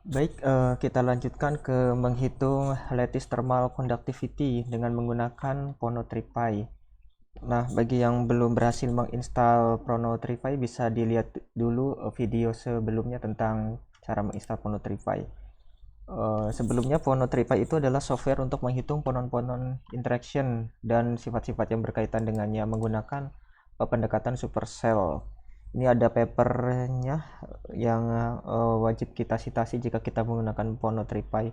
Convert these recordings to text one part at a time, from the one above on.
Baik, kita lanjutkan ke menghitung lattice thermal conductivity dengan menggunakan Pono 3Pi. Nah, bagi yang belum berhasil menginstal Pono 3Pi bisa dilihat dulu video sebelumnya tentang cara menginstal Pono 3Pi. Sebelumnya Pono 3Pi itu adalah software untuk menghitung ponon-ponon interaction dan sifat-sifat yang berkaitan dengannya menggunakan pendekatan supercell. Ini ada papernya yang wajib kita citasi jika kita menggunakan Pono 3Pi.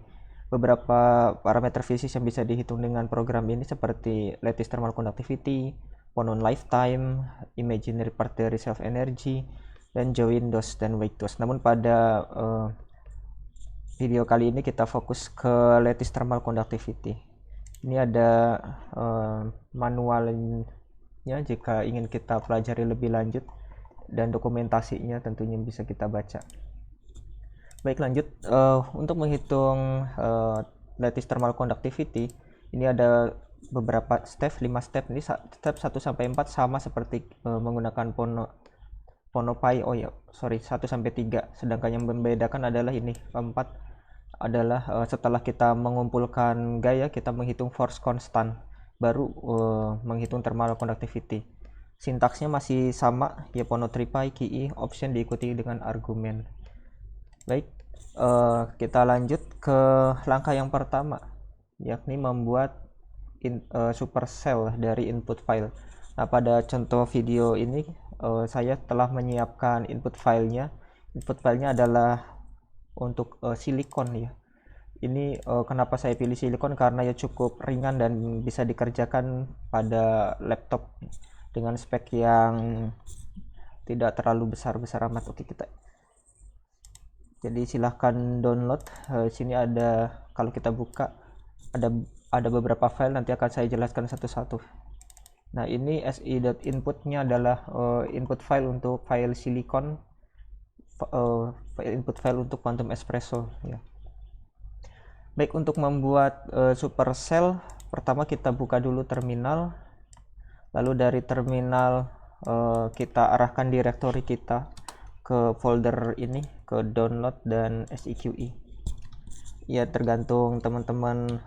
Beberapa parameter fisik yang bisa dihitung dengan program ini seperti lattice thermal conductivity, Ponon lifetime, imaginary particle reserve energy, dan join dose dan wake dose. Namun pada video kali ini kita fokus ke lattice thermal conductivity. Ini ada manualnya jika ingin kita pelajari lebih lanjut dan dokumentasinya tentunya bisa kita baca. Baik, lanjut. Untuk menghitung lattice thermal conductivity, ini ada beberapa step, 5 step. Ini step 1 sampai 4 sama seperti menggunakan Ponopi. Oh ya, sorry, 1 sampai 3. Sedangkan yang membedakan adalah ini, 4 adalah setelah kita mengumpulkan gaya, kita menghitung force constant, baru menghitung thermal conductivity. Sintaksnya masih sama, ya Pono 3Pi, key option diikuti dengan argumen. Baik, kita lanjut ke langkah yang pertama, yakni membuat supercell dari input file. Nah, pada contoh video ini saya telah menyiapkan input filenya. Input filenya adalah untuk silikon ya. Ini kenapa saya pilih silikon karena ya cukup ringan dan bisa dikerjakan pada laptop dengan spek yang tidak terlalu besar-besar amat. Oke, kita jadi silahkan download. Sini ada, kalau kita buka ada beberapa file, nanti akan saya jelaskan satu-satu. Nah, ini si.inputnya adalah input file untuk file silicon, input file untuk quantum espresso ya. Baik, untuk membuat supercell, pertama kita buka dulu terminal, lalu dari terminal kita arahkan direktori kita ke folder ini, ke download dan seqe. Ya, tergantung teman-teman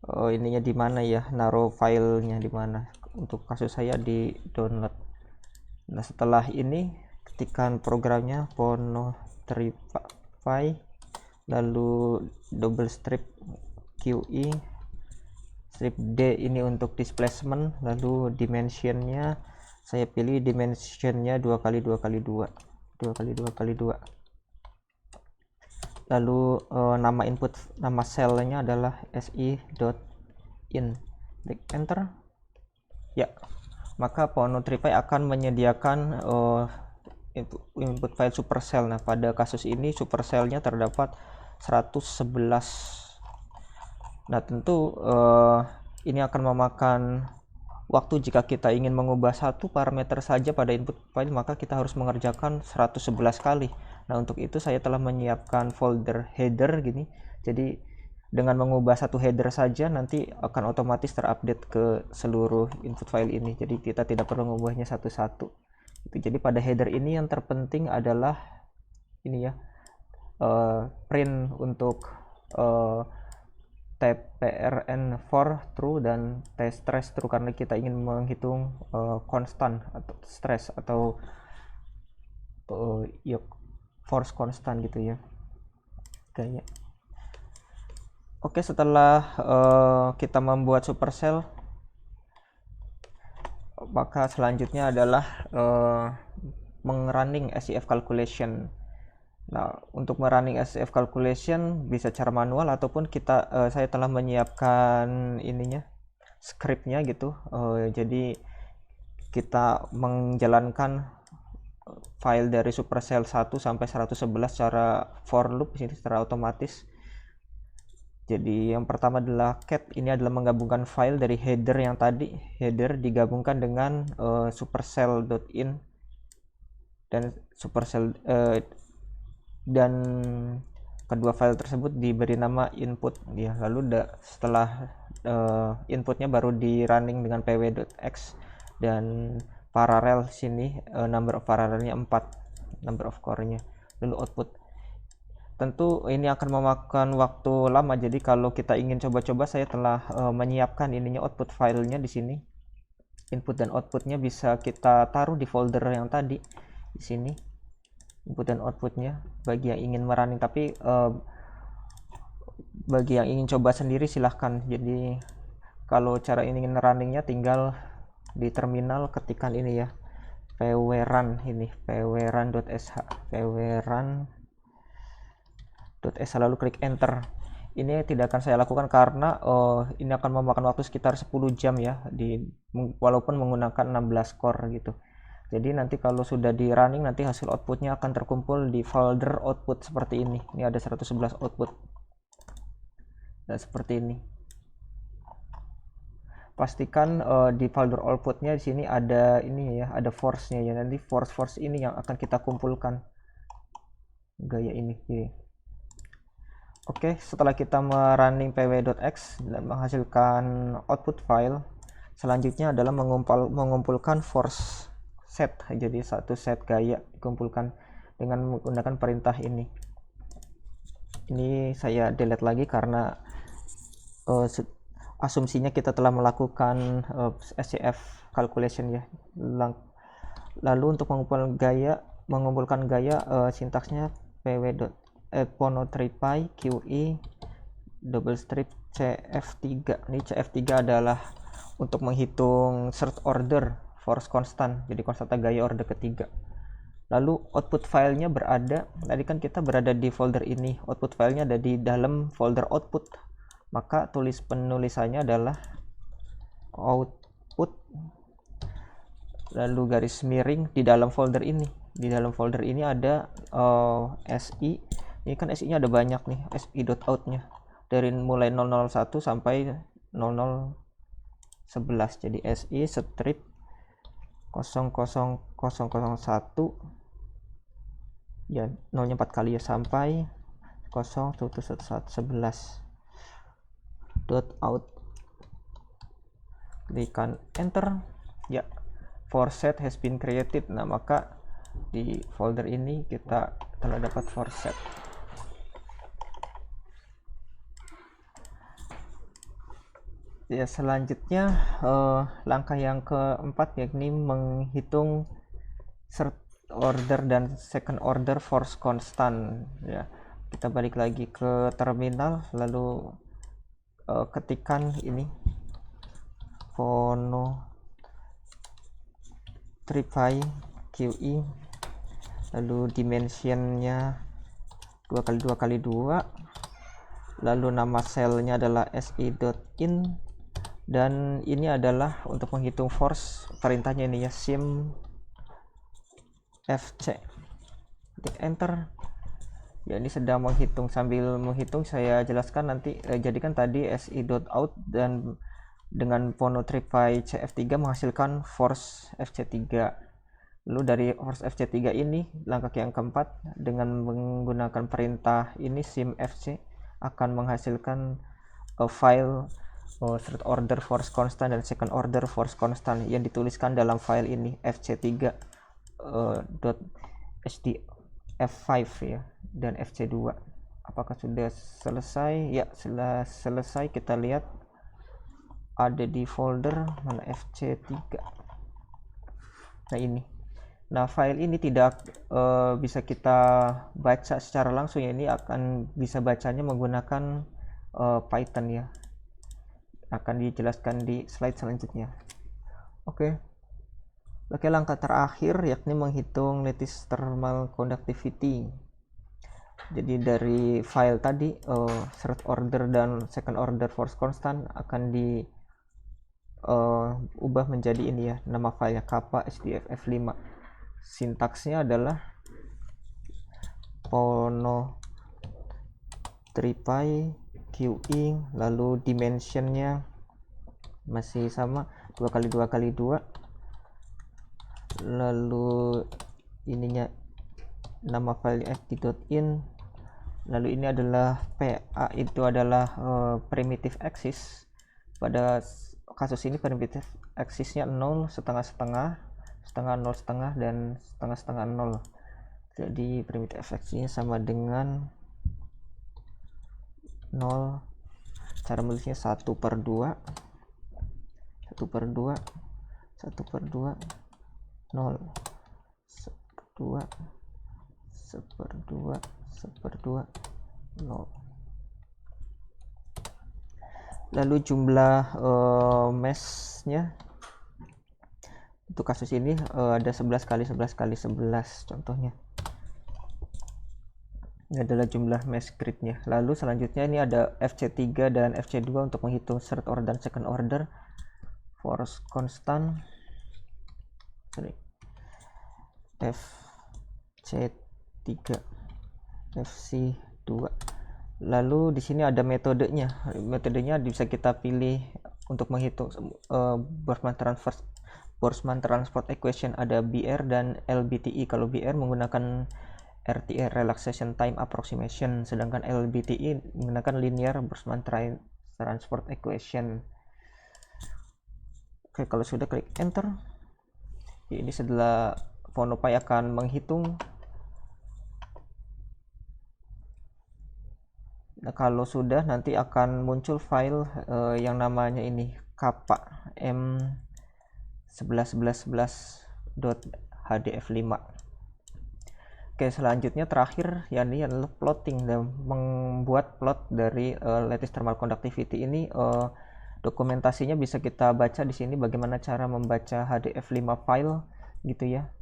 ininya di mana ya, naruh filenya di mana. Untuk kasus saya di download. Nah, setelah ini ketikkan programnya Pono 3Pi, lalu double strip QE, strip D ini untuk displacement, lalu dimensionnya saya pilih dimensionnya 2x2x2, 2x2x2. Lalu nama cellnya adalah si.in. Klik enter. Ya, maka Pono 3Pi akan menyediakan input file supercell. Nah, pada kasus ini supercellnya terdapat 111. Nah, tentu ini akan memakan waktu. Jika kita ingin mengubah satu parameter saja pada input file, maka kita harus mengerjakan 111 kali. Nah, untuk itu saya telah menyiapkan folder header gini. Jadi dengan mengubah satu header saja nanti akan otomatis terupdate ke seluruh input file ini. Jadi kita tidak perlu mengubahnya satu-satu. Jadi pada header ini yang terpenting adalah ini ya, print untuk TPRN4 true dan T-stress true karena kita ingin menghitung konstan atau stress atau ya, force constant gitu ya kayaknya. Oke, setelah kita membuat supercell, maka selanjutnya adalah mengrunning SCF calculation. Nah, untuk merunning SCF calculation bisa cara manual ataupun saya telah menyiapkan ininya, scriptnya gitu. Jadi kita menjalankan file dari supercell 1 sampai 111 secara for loop ini secara otomatis. Jadi yang pertama adalah cat, ini adalah menggabungkan file dari header yang tadi, header digabungkan dengan supercell.in dan supercell dan kedua file tersebut diberi nama input ya. Lalu setelah inputnya baru di running dengan pw.x dan paralel sini number of paralelnya 4, number of core-nya. Lalu output tentu ini akan memakan waktu lama. Jadi kalau kita ingin coba-coba, saya telah menyiapkan ininya, output filenya di sini. Input dan outputnya bisa kita taruh di folder yang tadi di sini, input dan outputnya bagi yang ingin merunning. Tapi bagi yang ingin coba sendiri silahkan. Jadi kalau cara ingin runningnya, tinggal di terminal ketikkan ini ya, pwrun, ini pwrun.sh, pwrun.sh, lalu klik enter. Ini tidak akan saya lakukan karena ini akan memakan waktu sekitar 10 jam ya, walaupun menggunakan 16 core gitu. Jadi nanti kalau sudah di running, nanti hasil outputnya akan terkumpul di folder output seperti ini. Ini ada 111 output. Nah, seperti ini. Pastikan di folder outputnya di sini ada ini ya, ada force-nya ya. Nanti force ini yang akan kita kumpulkan gaya ini. Oke, setelah kita merunning pw.x dan menghasilkan output file, selanjutnya adalah mengumpulkan force set. Jadi satu set gaya dikumpulkan dengan menggunakan perintah ini. Ini saya delete lagi karena asumsinya kita telah melakukan SCF calculation ya. Lalu untuk mengumpulkan gaya, sintaksnya pw.pono3py qe double strip cf3. Ini cf3 adalah untuk menghitung search order force constant, jadi konstanta gaya order ketiga. Lalu output filenya berada, tadi kan kita berada di folder ini, output filenya ada di dalam folder output, maka penulisannya adalah output lalu garis miring di dalam folder ini. Di dalam folder ini ada SI. Ini kan SI nya ada banyak nih, si.out-nya dari mulai 001 sampai 0011. Jadi SI strip 00001 ya, 0-nya 4 kali ya, sampai 01111 dot out. Klikkan enter ya, force set has been created. Nah, maka di folder ini kita telah dapat force set. Ya, selanjutnya langkah yang keempat yakni menghitung third order dan second order force constant ya. Kita balik lagi ke terminal, lalu ketikkan ini pono3py qe, lalu dimensionnya 2x2x2, lalu nama selnya adalah si.in, dan ini adalah untuk menghitung force. Perintahnya ini ya, sim fc. Klik enter ya, ini sedang menghitung. Sambil menghitung saya jelaskan nanti. Jadikan tadi si.out dan dengan pono3py cf3 menghasilkan force fc3. Lalu dari force fc3 ini, langkah yang keempat, dengan menggunakan perintah ini sim fc akan menghasilkan file third order force constant dan second order force constant yang dituliskan dalam file ini fc3 .hdf5 ya, dan fc2. Apakah sudah selesai? Ya, setelah selesai kita lihat ada di folder mana, fc3. Nah, ini. Nah, file ini tidak bisa kita baca secara langsung ya. Ini akan bisa bacanya menggunakan Python ya. Akan dijelaskan di slide selanjutnya. Oke, langkah terakhir yakni menghitung lattice thermal conductivity. Jadi dari file tadi, third order dan second order force constant akan diubah menjadi ini ya, nama filenya kappa hdff5. Sintaksnya adalah pono3py qe, lalu dimensionnya masih sama 2x2x2, lalu ininya nama file fd.in, lalu ini adalah PA, itu adalah primitive axis. Pada kasus ini primitive axisnya 0, setengah, 0,5, dan setengah 0. Jadi primitive axisnya sama dengan 0, cara menulisnya 1/2, 1/2, 1/2, 0, 1/2, 1/2, 1/2, 0. Lalu jumlah meshnya untuk kasus ini ada 11 kali 11 kali 11 contohnya. Ini adalah jumlah mesh gridnya. Lalu selanjutnya ini ada FC3 dan FC2 untuk menghitung third order dan second order. Force constant, FC3, FC2. Lalu di sini ada metodenya. Metodenya bisa kita pilih untuk menghitung Boltzmann transport equation, ada BR dan LBTE. Kalau BR menggunakan RTE, relaxation time approximation, sedangkan LBTE menggunakan linear Boltzmann transport equation. Oke, kalau sudah klik enter. Ini setelah PhonoPy akan menghitung. Nah, kalau sudah nanti akan muncul file yang namanya ini kappa m111111.hdf5. Oke, selanjutnya terakhir yakni adalah plotting dan membuat plot dari lattice thermal conductivity ini. Dokumentasinya bisa kita baca di sini bagaimana cara membaca HDF5 file gitu ya.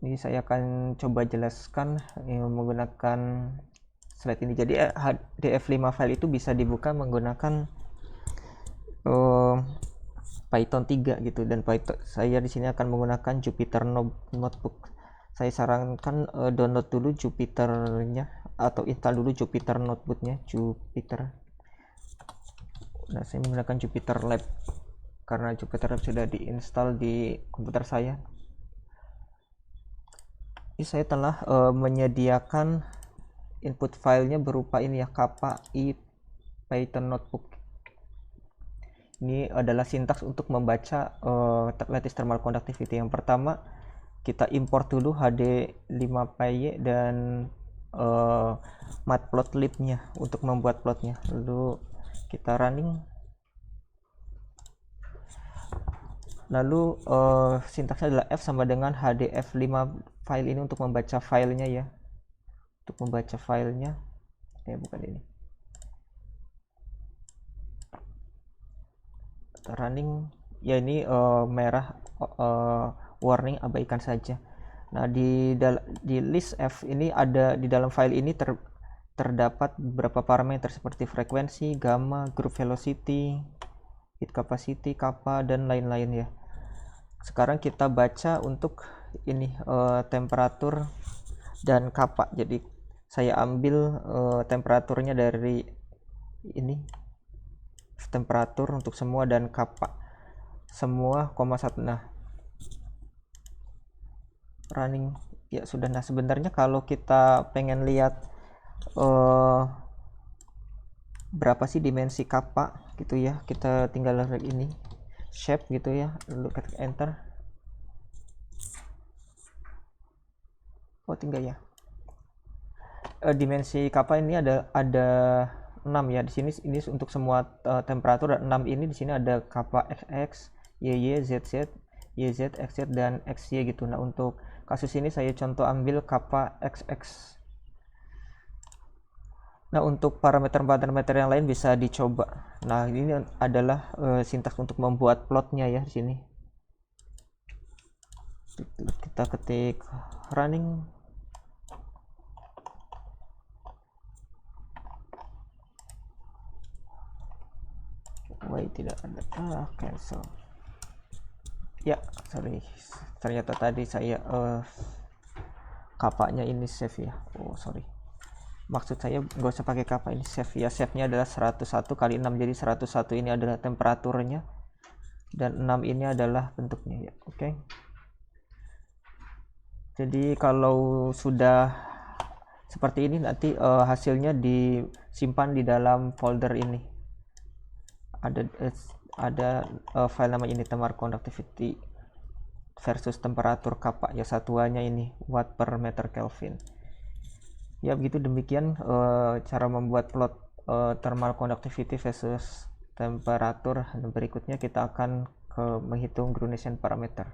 Ini saya akan coba jelaskan menggunakan slide ini. Jadi HDF5 file itu bisa dibuka menggunakan Python 3 gitu, dan Python saya di sini akan menggunakan Jupyter Notebook. Saya sarankan download dulu Jupyter-nya atau install dulu Jupyter Notebook-nya, Jupyter. Nah, saya menggunakan Jupyter Lab karena Jupyter Lab sudah diinstal di komputer saya. Ini saya telah menyediakan input filenya berupa ini ya, kappa i Python Notebook. Ini adalah sintaks untuk membaca lattice thermal conductivity. Yang pertama, kita import dulu HD5PY dan matplotlib-nya untuk membuat plotnya. Lalu kita running. Lalu sintaksnya adalah F sama dengan HDF5 file ini untuk membaca filenya ya. Untuk membaca filenya. Bukan ini. Kita running. Ya, ini merah warning, abaikan saja. Nah, di list F ini ada, di dalam file ini terdapat beberapa parameter seperti frekuensi, gamma, group velocity, heat capacity, kappa, dan lain-lain ya. Sekarang kita baca untuk ini temperatur dan kappa. Jadi saya ambil temperaturnya dari ini, temperatur untuk semua, dan kappa semua, 1. Nah, running ya sudah. Nah, sebenarnya kalau kita pengen lihat berapa sih dimensi kappa gitu ya, kita tinggal klik ini shape gitu ya, lalu klik enter. Tinggal ya, dimensi kappa ini ada 6 ya di sini. Ini untuk semua temperatur, 6 ini. Di sini ada kappa XX, YY, ZZ, YZ, XZ, dan XY gitu. Nah, untuk kasus ini saya contoh ambil kappa XX. Nah, untuk parameter-parameter yang lain bisa dicoba. Nah, ini adalah sintaks untuk membuat plotnya ya di sini. Kita ketik running. Wait, tidak ada. Cancel. Ya, sorry, ternyata tadi saya kapanya ini save ya. Sorry, maksud saya nggak usah pakai kappa, ini save ya. Save nya adalah 101 kali 6, jadi 101 ini adalah temperaturnya dan 6 ini adalah bentuknya ya. Oke. Jadi kalau sudah seperti ini, nanti hasilnya disimpan di dalam folder ini. Ada file nama ini, thermal conductivity versus temperatur kappa ya, satuannya ini watt per meter Kelvin ya. Begitu, demikian cara membuat plot thermal conductivity versus temperatur. Dan berikutnya kita akan menghitung Grunesian parameter.